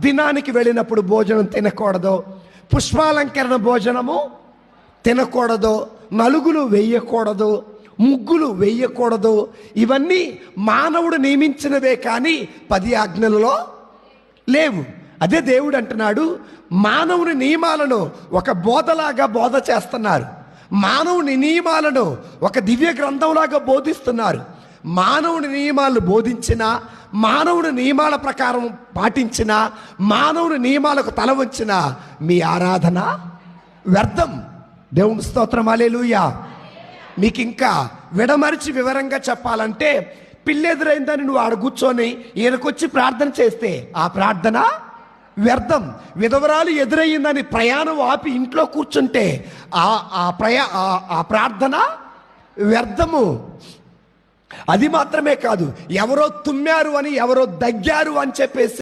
దినానికి వెళ్ళినప్పుడు భోజనం తినకూడదు, పుష్పాలంకరణ భోజనము తినకూడదు, నలుగులు వేయకూడదు, ముగ్గులు వేయకూడదు. ఇవన్నీ మానవుడు నియమించినవే కానీ 10 ఆజ్ఞలలో లేవు. అదే దేవుడు అంటున్నాడు, మానవుని నియమాలను ఒక బోధలాగా బోధ చేస్తున్నారు, మానవుని నియమాలను ఒక దివ్య గ్రంథంలాగా బోధిస్తున్నారు. మానవుని నియమాలను బోధించిన, మానవుని నియమాల ప్రకారం పాటించిన, మానవుని నియమాలకు తల వంచిన మీ ఆరాధన వ్యర్థం. దేవుని స్తోత్రం, హల్లెలూయా. మీకు ఇంకా విడమరిచి వివరంగా చెప్పాలంటే, పిల్లెదురైందని నువ్వు ఆడ కూర్చొని ఈయనకొచ్చి ప్రార్థన చేస్తే ఆ ప్రార్థన వ్యర్థం. విధవరాలు ఎదురయ్యిందని ప్రయాణం ఆపి ఇంట్లో కూర్చుంటే ఆ ప్రార్థన వ్యర్థము. అది మాత్రమే కాదు, ఎవరో తుమ్మారు అని, ఎవరో దగ్గారు అని చెప్పేసి